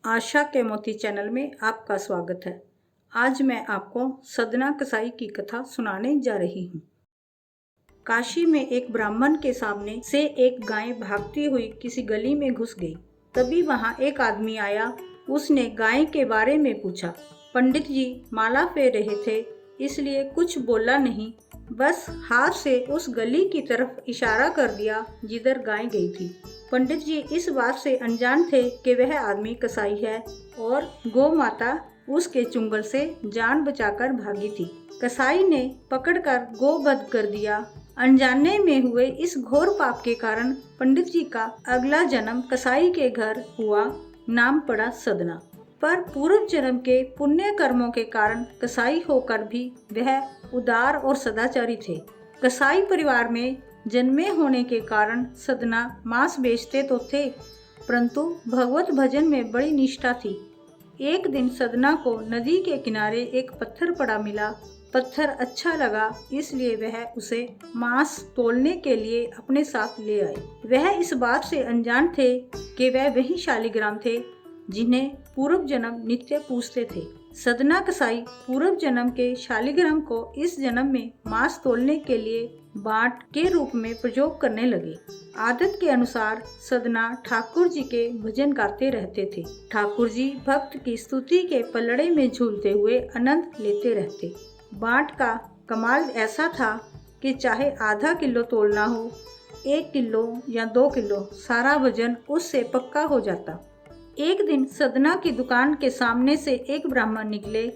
आशा के मोती चैनल में आपका स्वागत है। आज मैं आपको सदना कसाई की कथा सुनाने जा रही हूँ। काशी में एक ब्राह्मण के सामने से एक गाय भागती हुई किसी गली में घुस गई। तभी वहाँ एक आदमी आया। उसने गाय के बारे में पूछा। पंडित जी माला फेर रहे थे, इसलिए कुछ बोला नहीं, बस हाथ से उस गली की तरफ इशारा कर दिया जिधर गाय गई थी। पंडित जी इस बात से अनजान थे कि वह आदमी कसाई है और गौ माता उसके चुंगल से जान बचाकर भागी थी। कसाई ने पकड़कर गोवध कर दिया। अनजाने में हुए इस घोर पाप के कारण पंडित जी का अगला जन्म कसाई के घर हुआ। नाम पड़ा सदना। पर पूर्व जन्म के पुण्य कर्मों के कारण कसाई होकर भी वह उदार और सदाचारी थे। कसाई परिवार में जन्मे होने के कारण सदना मांस बेचते तो थे, परंतु भगवत भजन में बड़ी निष्ठा थी। एक दिन सदना को नदी के किनारे एक पत्थर पड़ा मिला। पत्थर अच्छा लगा, इसलिए वह उसे मांस तोलने के लिए अपने साथ ले आए। वह इस बात से अनजान थे कि वह वही शालिग्राम थे जिन्हें पूर्व जन्म नित्य पूजते थे। सदना कसाई पूर्व जन्म के शालिग्राम को इस जन्म में मांस तोलने के लिए बाट के रूप में प्रयोग करने लगे। आदत के अनुसार सदना ठाकुर जी के भजन गाते रहते थे। ठाकुर जी भक्त की स्तुति के पलड़े में झूलते हुए आनंद लेते रहते। बाट का कमाल ऐसा था कि चाहे आधा किलो तोलना हो, 1 किलो या 2 किलो, सारा वजन उससे पक्का हो जाता। एक दिन सदना की दुकान के सामने से एक ब्राह्मण निकले।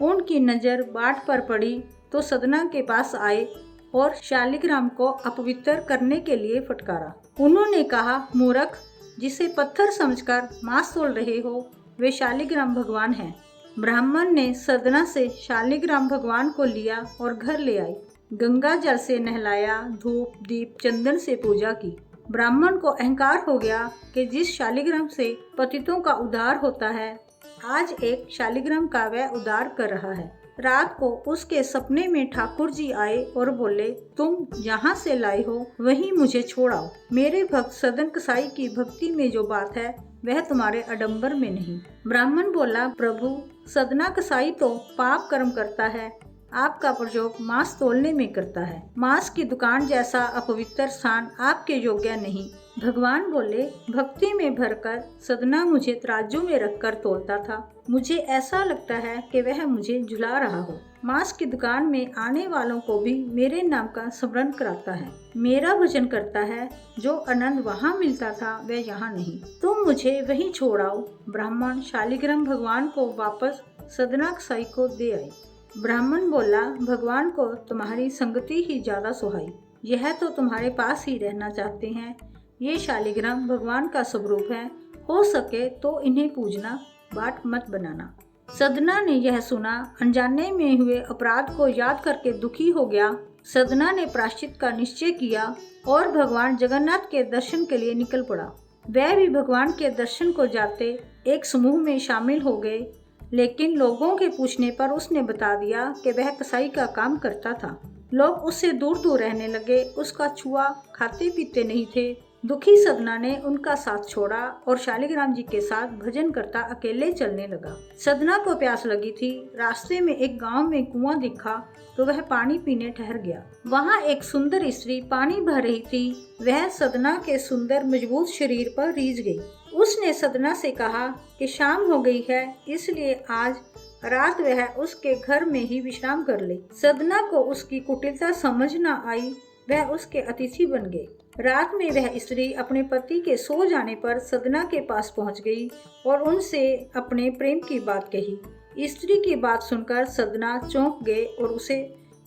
उनकी नज़र बाट पर पड़ी तो सदना के पास आए और शालिग्राम को अपवित्र करने के लिए फटकारा। उन्होंने कहा, मूर्ख, जिसे पत्थर समझकर मांस तोल रहे हो, वे शालिग्राम भगवान हैं। ब्राह्मण ने सदना से शालिग्राम भगवान को लिया और घर ले आए। गंगा जल से नहलाया, धूप दीप चंदन से पूजा की। ब्राह्मण को अहंकार हो गया कि जिस शालिग्राम से पतितों का उद्धार होता है, आज एक शालिग्राम का वह उद्धार कर रहा है। रात को उसके सपने में ठाकुर जी आए और बोले, तुम जहाँ से लाए हो वहीं मुझे छोड़ाओ। मेरे भक्त सदन कसाई की भक्ति में जो बात है वह तुम्हारे आडंबर में नहीं। ब्राह्मण बोला, प्रभु, सदना कसाई तो पाप कर्म करता है, आपका प्रयोग मांस तोलने में करता है। मांस की दुकान जैसा अपवित्र स्थान आपके योग्य नहीं। भगवान बोले, भक्ति में भरकर सदना मुझे तराजू में रखकर तोलता था। मुझे ऐसा लगता है कि वह मुझे झुला रहा हो। मांस की दुकान में आने वालों को भी मेरे नाम का स्मरण कराता है, मेरा भजन करता है। जो आनंद वहाँ मिलता था वह यहाँ नहीं। तुम मुझे वहीं छोड़ाओ। ब्राह्मण शालिग्राम भगवान को वापस सदना कसाई को दे आए। ब्राह्मण बोला, भगवान को तुम्हारी संगति ही ज्यादा सुहाई। यह तो तुम्हारे पास ही रहना चाहते हैं। ये शालिग्राम भगवान का स्वरूप है, हो सके तो इन्हें पूजना, बाट मत बनाना। सदना ने यह सुना। अनजाने में हुए अपराध को याद करके दुखी हो गया। सदना ने प्रायश्चित का निश्चय किया और भगवान जगन्नाथ के दर्शन के लिए निकल पड़ा। वह भी भगवान के दर्शन को जाते एक समूह में शामिल हो गए, लेकिन लोगों के पूछने पर उसने बता दिया कि वह कसाई का काम करता था। लोग उससे दूर दूर रहने लगे, उसका छुआ खाते पीते नहीं थे। दुखी सदना ने उनका साथ छोड़ा और शालिग्राम जी के साथ भजन करता अकेले चलने लगा। सदना को प्यास लगी थी। रास्ते में एक गांव में कुआं दिखा तो वह पानी पीने ठहर गया। वहां एक सुंदर स्त्री पानी भर रही थी। वह सदना के सुंदर मजबूत शरीर पर रीझ गई। उसने सदना से कहा कि शाम हो गई है, इसलिए आज रात वह उसके घर में ही विश्राम कर ले। सदना को उसकी कुटिलता समझ न आई। वह उसके अतिथि बन गए। रात में वह स्त्री अपने पति के सो जाने पर सदना के पास पहुंच गई और उनसे अपने प्रेम की बात कही। स्त्री की बात सुनकर सदना चौंक गए और उसे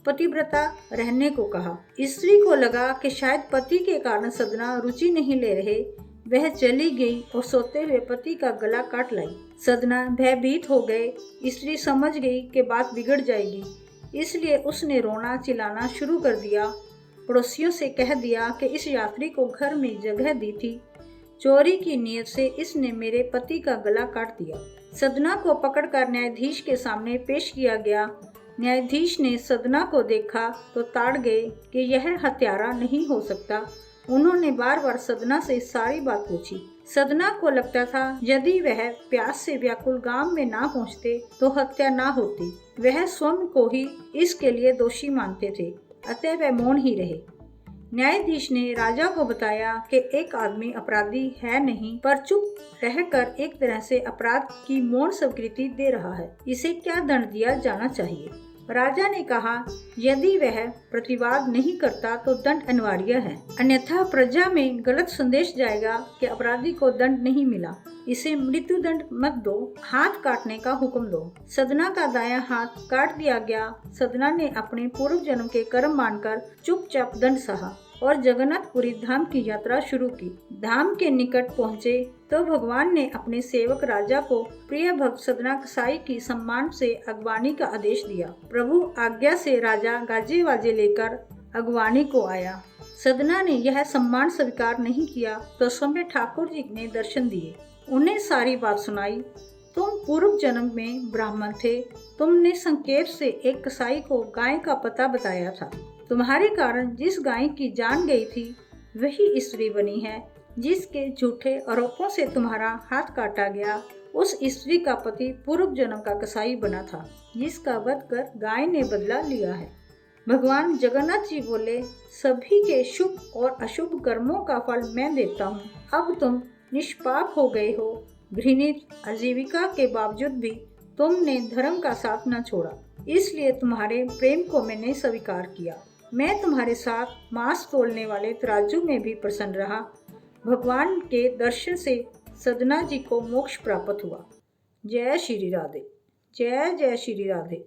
पतिव्रता रहने को कहा। स्त्री को लगा कि शायद पति के कारण सदना रुचि नहीं ले रहे। वह चली गई और सोते हुए पति का गला काट लाई। सदना भयभीत हो गए। स्त्री समझ गई कि बात बिगड़ जाएगी, इसलिए उसने रोना चिल्लाना शुरू कर दिया। पड़ोसियों से कह दिया कि इस यात्री को घर में जगह दी थी, चोरी की नीयत से इसने मेरे पति का गला काट दिया। सदना को पकड़कर न्यायाधीश के सामने पेश किया गया। न्यायाधीश ने सदना को देखा तो ताड़ गए कि यह हत्यारा नहीं हो सकता। उन्होंने बार बार सदना से सारी बात पूछी। सदना को लगता था यदि वह प्यास से व्याकुल गांव में ना पहुंचते तो हत्या ना होती। वह स्वयं को ही इसके लिए दोषी मानते थे, अतः वह मौन ही रहे। न्यायाधीश ने राजा को बताया कि एक आदमी अपराधी है नहीं, पर चुप रहकर एक तरह से अपराध की मौन स्वीकृति दे रहा है। इसे क्या दंड दिया जाना चाहिए? राजा ने कहा, यदि वह प्रतिवाद नहीं करता तो दंड अनिवार्य है, अन्यथा प्रजा में गलत संदेश जाएगा कि अपराधी को दंड नहीं मिला। इसे मृत्यु दंड मत दो, हाथ काटने का हुक्म दो। सदना का दायां हाथ काट दिया गया। सदना ने अपने पूर्व जन्म के कर्म मानकर चुपचाप दंड सहा और जगन्नाथपुरी धाम की यात्रा शुरू की। धाम के निकट पहुँचे तो भगवान ने अपने सेवक राजा को प्रिय भक्त सदना कसाई की सम्मान से अगवानी का आदेश दिया। प्रभु आज्ञा से राजा गाजे वाजे लेकर अगवानी को आया। सदना ने यह सम्मान स्वीकार नहीं किया तो स्वयं ठाकुर जी ने दर्शन दिए, उन्हें सारी बात सुनाई। तुम पूर्व जन्म में ब्राह्मण थे, तुमने संकेत से एक कसाई को गाय का पता बताया था। तुम्हारे कारण जिस गाय की जान गई थी वही स्त्री बनी है। जिसके झूठे आरोपों से तुम्हारा हाथ काटा गया, उस स्त्री का पति पूर्व जन्म का कसाई बना था, जिसका वध कर गाय ने बदला लिया है। भगवान जगन्नाथ जी बोले, सभी के शुभ और अशुभ कर्मों का फल मैं देता हूँ। अब तुम निष्पाप हो गए हो। घृणित आजीविका के बावजूद भी तुमने धर्म का साथ न छोड़ा, इसलिए तुम्हारे प्रेम को मैंने स्वीकार किया। मैं तुम्हारे साथ मांस तोलने वाले तराजू में भी प्रसन्न रहा। भगवान के दर्शन से सदना जी को मोक्ष प्राप्त हुआ। जय श्री राधे। जय जय श्री राधे।